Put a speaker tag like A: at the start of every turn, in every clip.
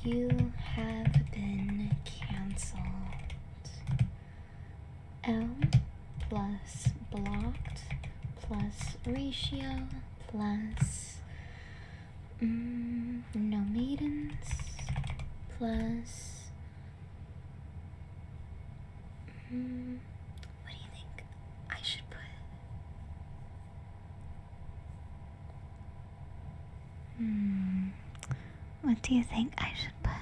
A: You have been cancelled. L plus blocked plus ratio plus no maidens plus what do you think I should put? What do you think I should put?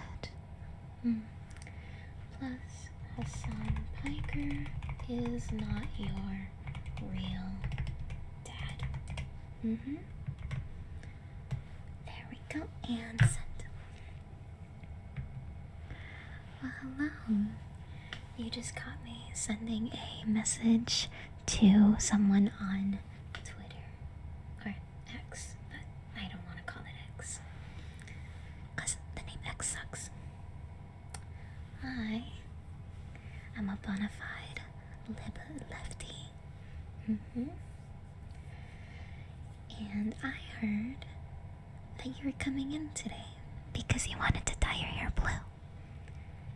A: Plus Hasan Piker is not your real dad. There we go, and send. Well, hello. You just caught me sending a message to someone on Twitter. Or X, but I don't want to call it X. Because the name X sucks. I am a bona fide lefty. And I heard that you were coming in today because you wanted to dye your hair blue.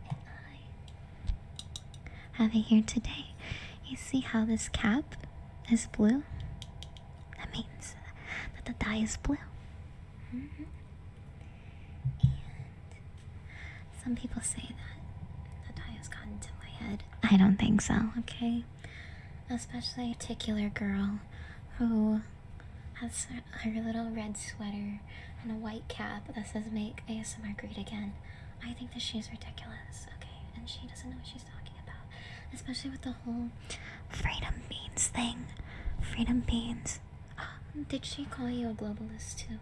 A: And I have it here today. You see how this cap is blue? That means that the dye is blue. And some people say that the dye has gotten to my head. I don't think so, okay? Especially a particular girl who has her little red sweater and a white cap that says "Make ASMR Great Again." I think that she's ridiculous, okay? And she doesn't know what she's talking about. Especially with the whole freedom beans thing. Freedom beans. Did she call you a globalist too?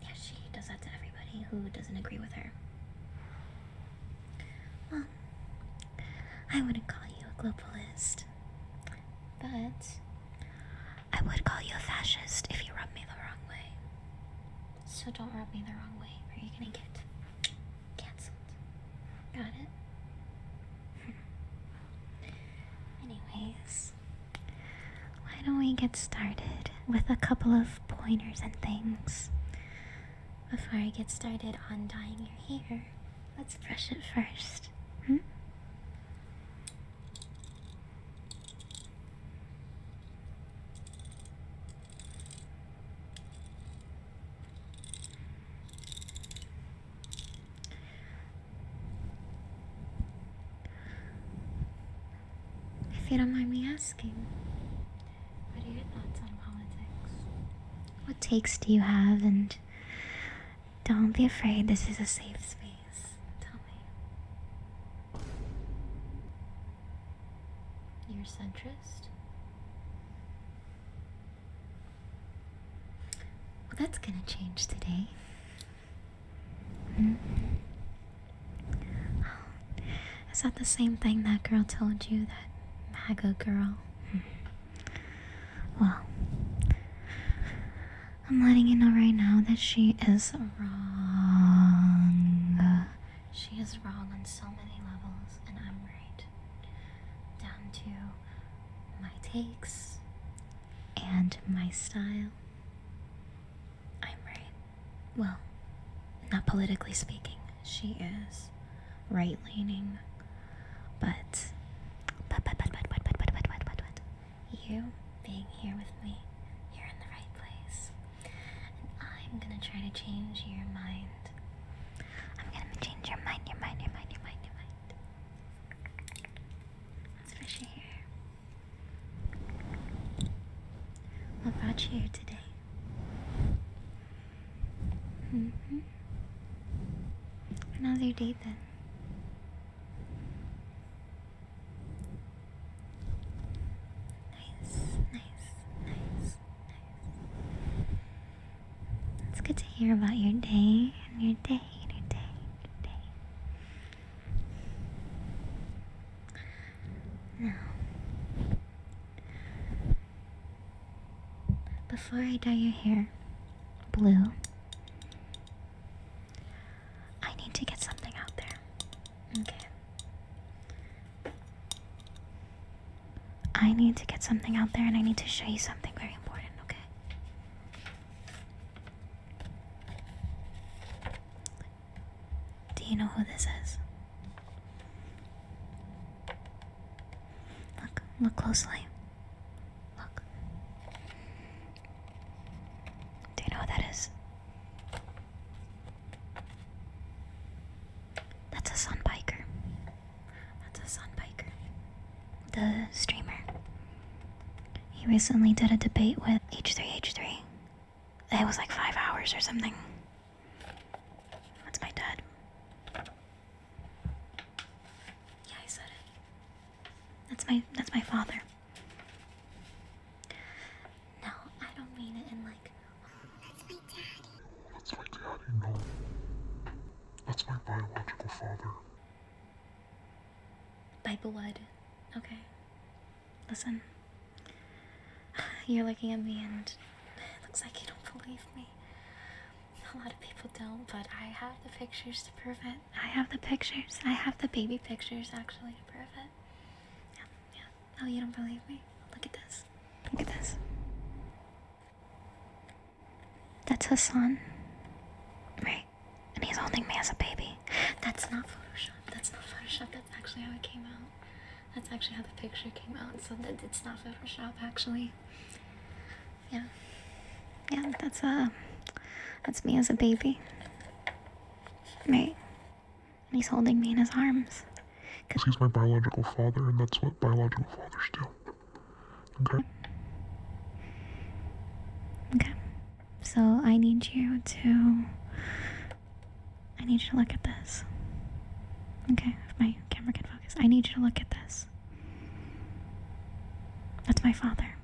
A: Yeah, she does that to everybody who doesn't agree with her. Well, I wouldn't call you a globalist, but I would call you a fascist if you rub me the wrong way. So don't rub me the wrong way or you're gonna get cancelled. Got it? Anyways, why don't we get started with a couple of pointers and things? Before I get started on dyeing your hair, let's brush it first. If you don't mind me asking, what are your thoughts on politics? What takes do you have? And don't be afraid, this is a safe space. Tell me. You're centrist? Well, that's gonna change today. Is that the same thing that girl told you, that MAGA girl? Well, I'm letting you know right now that she is wrong. She is wrong on so many levels, and I'm right. Down to my takes and my style. I'm right. Well, not politically speaking. She is right-leaning. But you being here with me, you're in the right place. And I'm gonna try to change your mind. I'm gonna change your mind. Let's brush your hair. What brought you here today? Another date then. Nice. It's good to hear about your day and your day. Now, before I dye your hair blue, I need to get something out there. Okay. I need to get something out there, and I need to show you something very important, okay? you know who this is? Look closely. Look. Do you know what that is? That's Hasan Piker. That's Hasan Piker, the streamer. He recently did a debate with H3H3. It was like 5 hours or something. That's my dad. Yeah, I said it. That's my father. No, I don't mean it in like, that's my daddy.
B: That's my daddy, no. That's my biological father.
A: By blood. Okay. Listen. You're looking at me and it looks like you don't believe me. A lot of people don't, but I have the pictures to prove it. I have the pictures. I have the baby pictures actually to prove it. Yeah. Oh, you don't believe me? Look at this. Look at this. That's Hasan. Right. And he's holding me as a baby. That's not Photoshop. That's not Photoshop. That's actually how it came out. That's actually how the picture came out. So that it's not Photoshop actually. Yeah. Yeah, that's me as a baby. Right. And he's holding me in his arms.
B: Because he's my biological father, and that's what biological fathers do. Okay?
A: Okay. So I need you to look at this. Okay, if my camera can focus. I need you to look at this. That's my father.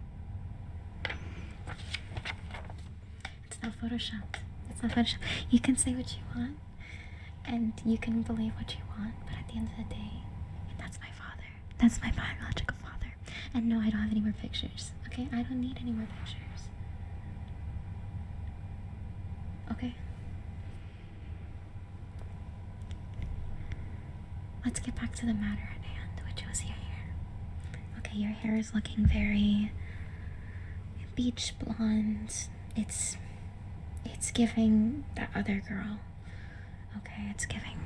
A: It's not Photoshopped. It's not Photoshopped. You can say what you want, and you can believe what you want, but at the end of the day, that's my father. That's my biological father. And no, I don't have any more pictures. Okay, I don't need any more pictures. Okay? Let's get back to the matter at hand, which was your hair. Okay, your hair is looking very beach blonde. It's giving that other girl. Okay, it's giving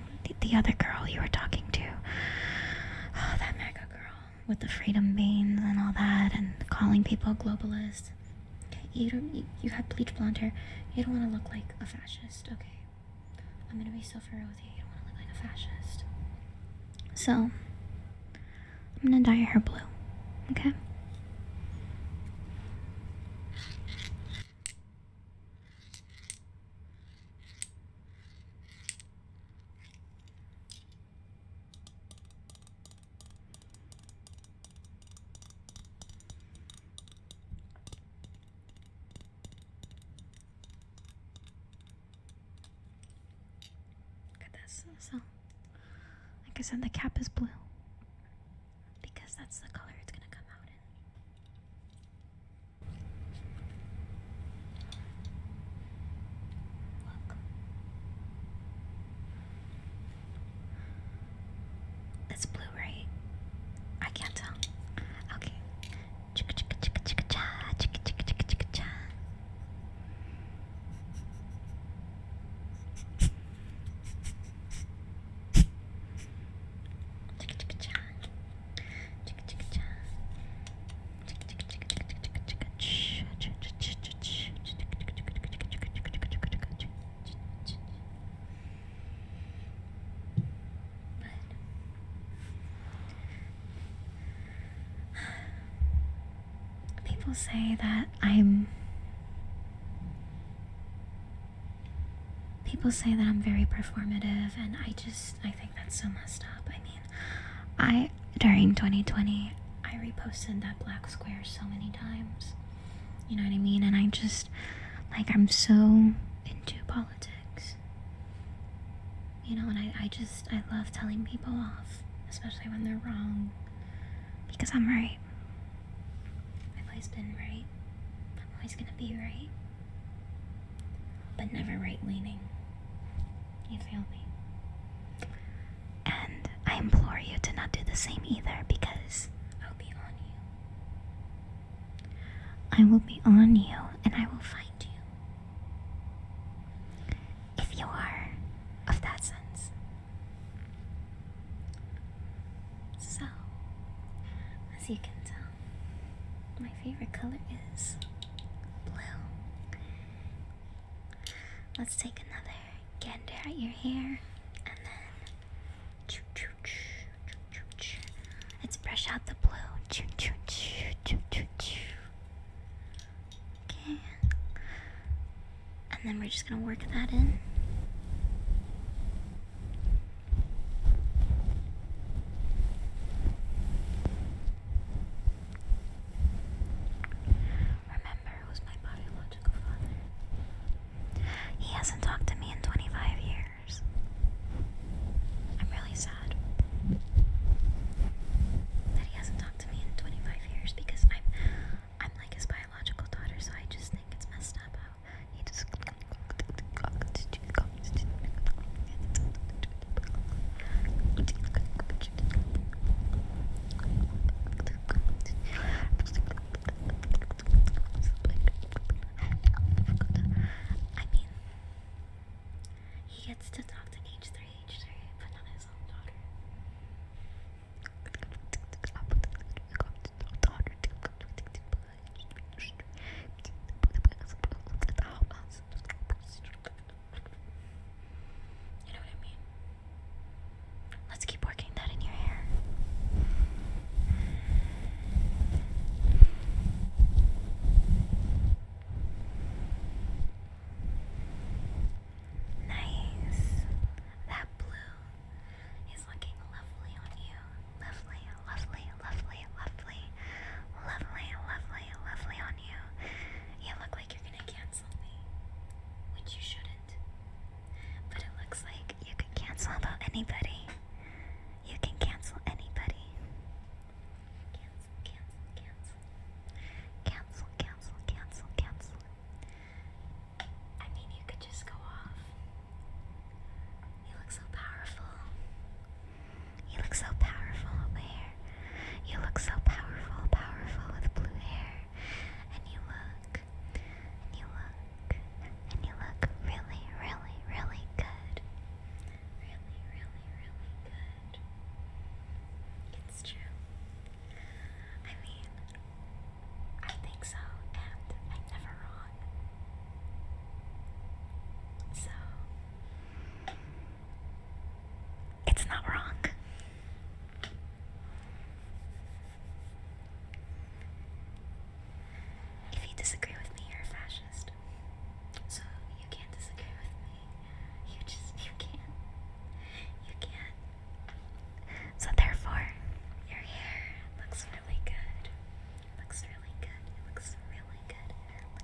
A: the other girl you were talking to. Oh, that mega girl with the freedom beans and all that, and calling people globalists. Okay, you have bleach blonde hair. You don't want to look like a fascist. Okay, I'm gonna be so fair with you. You don't want to look like a fascist. So, I'm gonna dye your hair blue, okay? Look at this. So, like I said, the cap is blue. Because that's the color it's gonna come out in. Look. It's blue, right? I can't tell. Okay. Chicka chicka chicka chicka cha. Chicka chicka chicka chicka cha. Chicka chicka cha. Chicka chicka cha. Chicka chicka chicka chicka chicka chicka ch. People say that I'm very performative, and I think that's so messed up. I mean, during 2020, I reposted that black square so many times. You know what I mean? And I'm so into politics. You know, and I love telling people off, especially when they're wrong, because I'm right. I've always been right. I'm always gonna be right. But never right-leaning. You feel me? And I implore you to not do the same either, because I'll be on you. I will be on you, and I will find you. If you are of that sense. color is blue. Let's take another gander at your hair, and then let's brush out the blue. Okay. And then we're just gonna work that in. Remember, who's my biological father? He hasn't talked to me in 25 years. I'm really sad that he hasn't talked to me in 25 years because I'm like his biological daughter, so I just think it's messed up how he just I mean, he gets to talk to H3, but not his own daughter. You know what I mean? Let's keep working that in your hair. Nice. That blue is looking lovely on you. Lovely, lovely, lovely, lovely. Lovely, lovely, lovely on you. You look like you're gonna cancel me, which you shouldn't. But it looks like you could cancel about anybody. You can cancel anybody. Cancel, cancel, cancel. Cancel, cancel, cancel, cancel. I mean, you could just go off. You look so powerful. You look so powerful over here. You look so powerful, powerful with blue hair. And you look really, really, really good. Really, really, really good. It's true. I mean, I think so, and I'm never wrong. So, it's not wrong. If you disagree with me, you're a fascist. So you can't disagree with me. You can't. You can't. So therefore, your hair looks really good. Looks really good. It looks really good.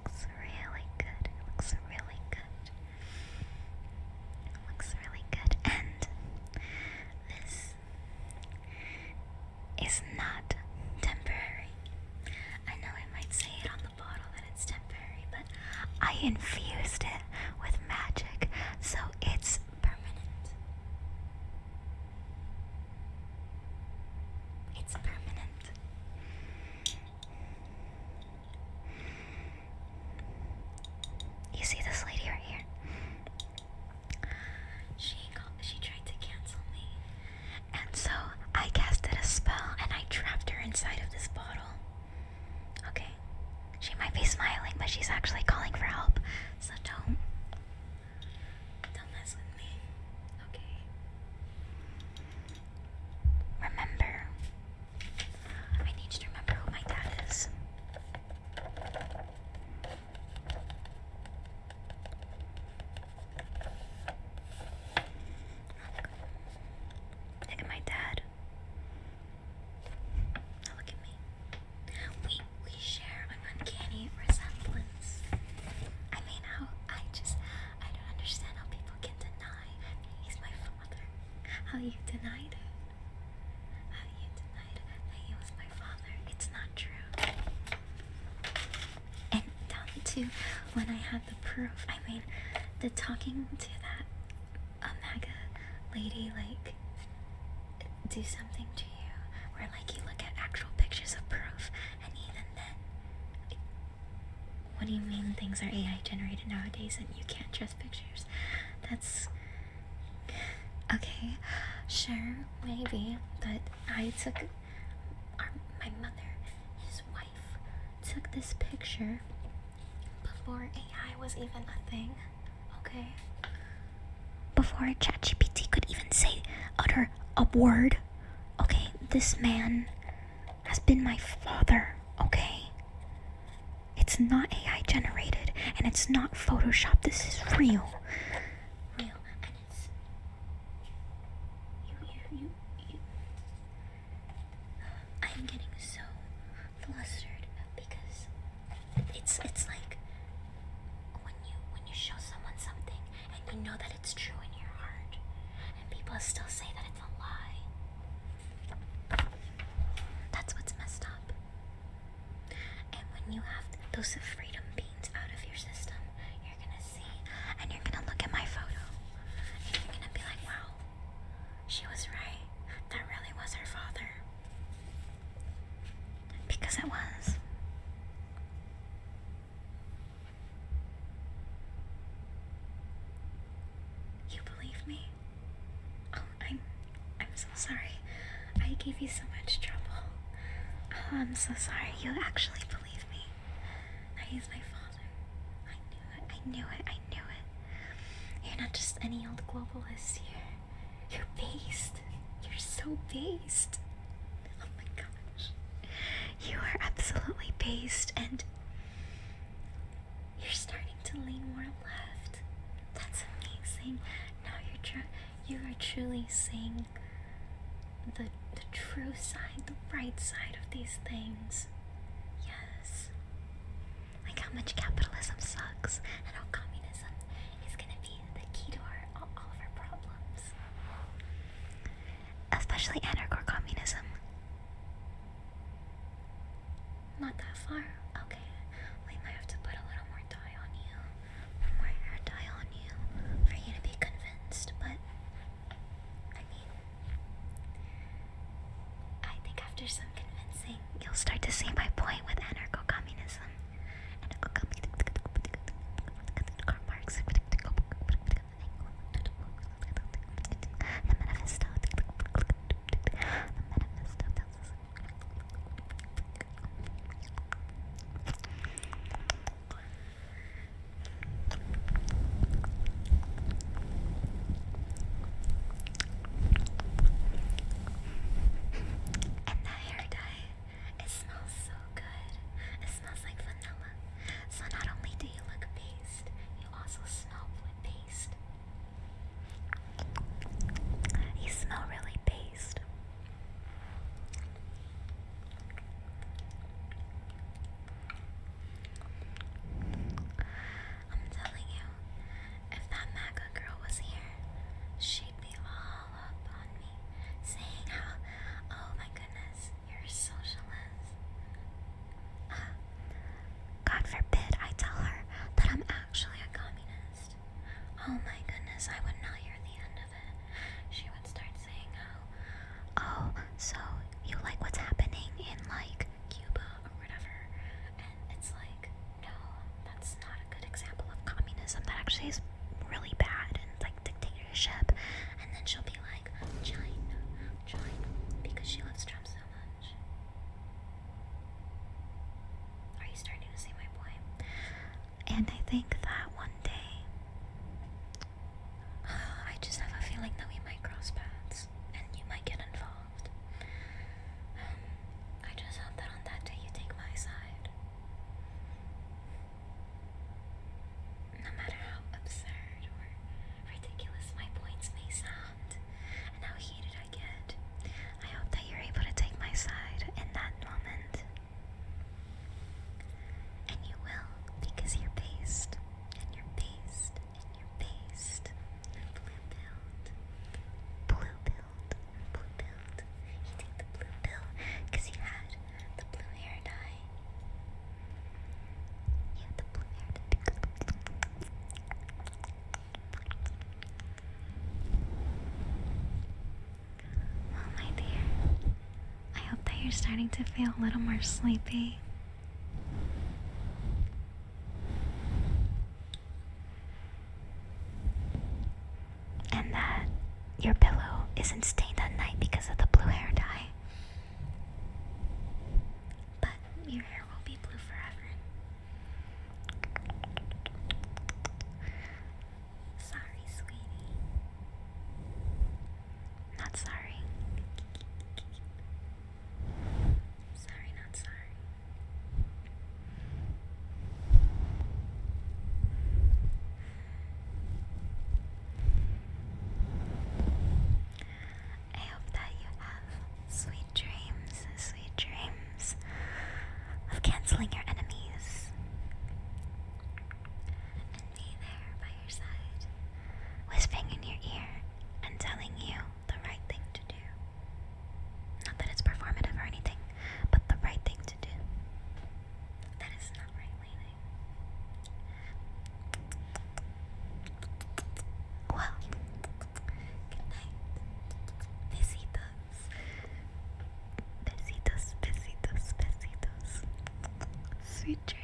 A: Looks really good. It looks really good. It looks really good. And this is not temporary. I know it might say it on the bottle that it's temporary, but I infused it with magic, so it's permanent. It's permanent. You see this lady right here? She tried to cancel me, and so I casted a spell and I trapped her inside of this bottle. Okay, she might be smiling, but she's actually calling for help. So don't mess with me. Okay. Remember, I need you to remember who my dad is. Look at my dad. Now look at me. We share an uncanny resemblance. I mean, I don't understand how people can deny he's my father. How you denied it. How you denied that he was my father. It's not true. And down to when I had the proof, I mean, the talking to that Omega lady, like, do something to you, where like you look at actual pictures of proof, and even then, like, what do you mean things are AI generated nowadays and you can't trust pictures? That's okay, sure, maybe, but I took my mother, his wife, took this picture before AI was even a thing, okay? Before ChatGPT could even utter a word, okay? This man has been my father, okay? It's not AI generated, and it's not Photoshop. This is real. Real, and it's... You... I'm getting so flustered because it's like when you show someone something and you know that it's true in your heart, and people still say that it's a lie. That's what's messed up. And when you have those freedom beans out of your system, you're gonna see, and you're gonna look at my photo, and you're gonna be like, wow, she was right. That really was her father. Because it was. You believe me? Oh, I'm so sorry. I gave you so much trouble. Oh, I'm so sorry. You actually believe me. He's my father. I knew it. You're not just any old globalist here. You're based. You're so based. Oh my gosh. You are absolutely based, and you're starting to lean more left. That's amazing. Now you are truly seeing the true side, the right side of these things. Yes. Like how much capitalism sucks, and how communism is gonna be the key to all of our problems. Especially anarcho-communism. Not that far? Okay. We might have to put a little more dye on you. More hair dye on you. For you to be convinced. But, I mean, I think after some convincing, you'll start to see my point with anarcho-communism. Karl Marx. The manifesto. And that hair dye, it smells so good. It smells like vanilla. So not only do you look based, you also smell like based. You smell really based. I'm telling you, if that MAGA girl was here, she'd be all up on me, saying how, oh my goodness, you're a socialist. God forbid I tell her that I'm actually a communist. Oh my goodness, I would not hear the end of it. She would start saying how, oh, so you like what's happening in like Cuba or whatever. And it's like, no, that's not a good example of communism. That actually is really bad and like dictatorship. And then she'll be like, China, because she loves Trump so much. Are you starting to see my point? And I think that one day, I just have a feeling that we might cross paths and you might get involved. I just hope that on that day you take my side. No matter how absurd or ridiculous my points may sound and how heated I get, I hope that you're able to take my side in that moment. And you will, because you're based, and you're based, and you're based. Blue-pilled. He took the blue pill because he had the blue hair dye. He had the blue hair dye. Oh, my dear. I hope that you're starting to feel a little more sleepy. And that your pillow isn't stained at night because of the blue hair dye. But your hair will be blue forever. Sweet dreams.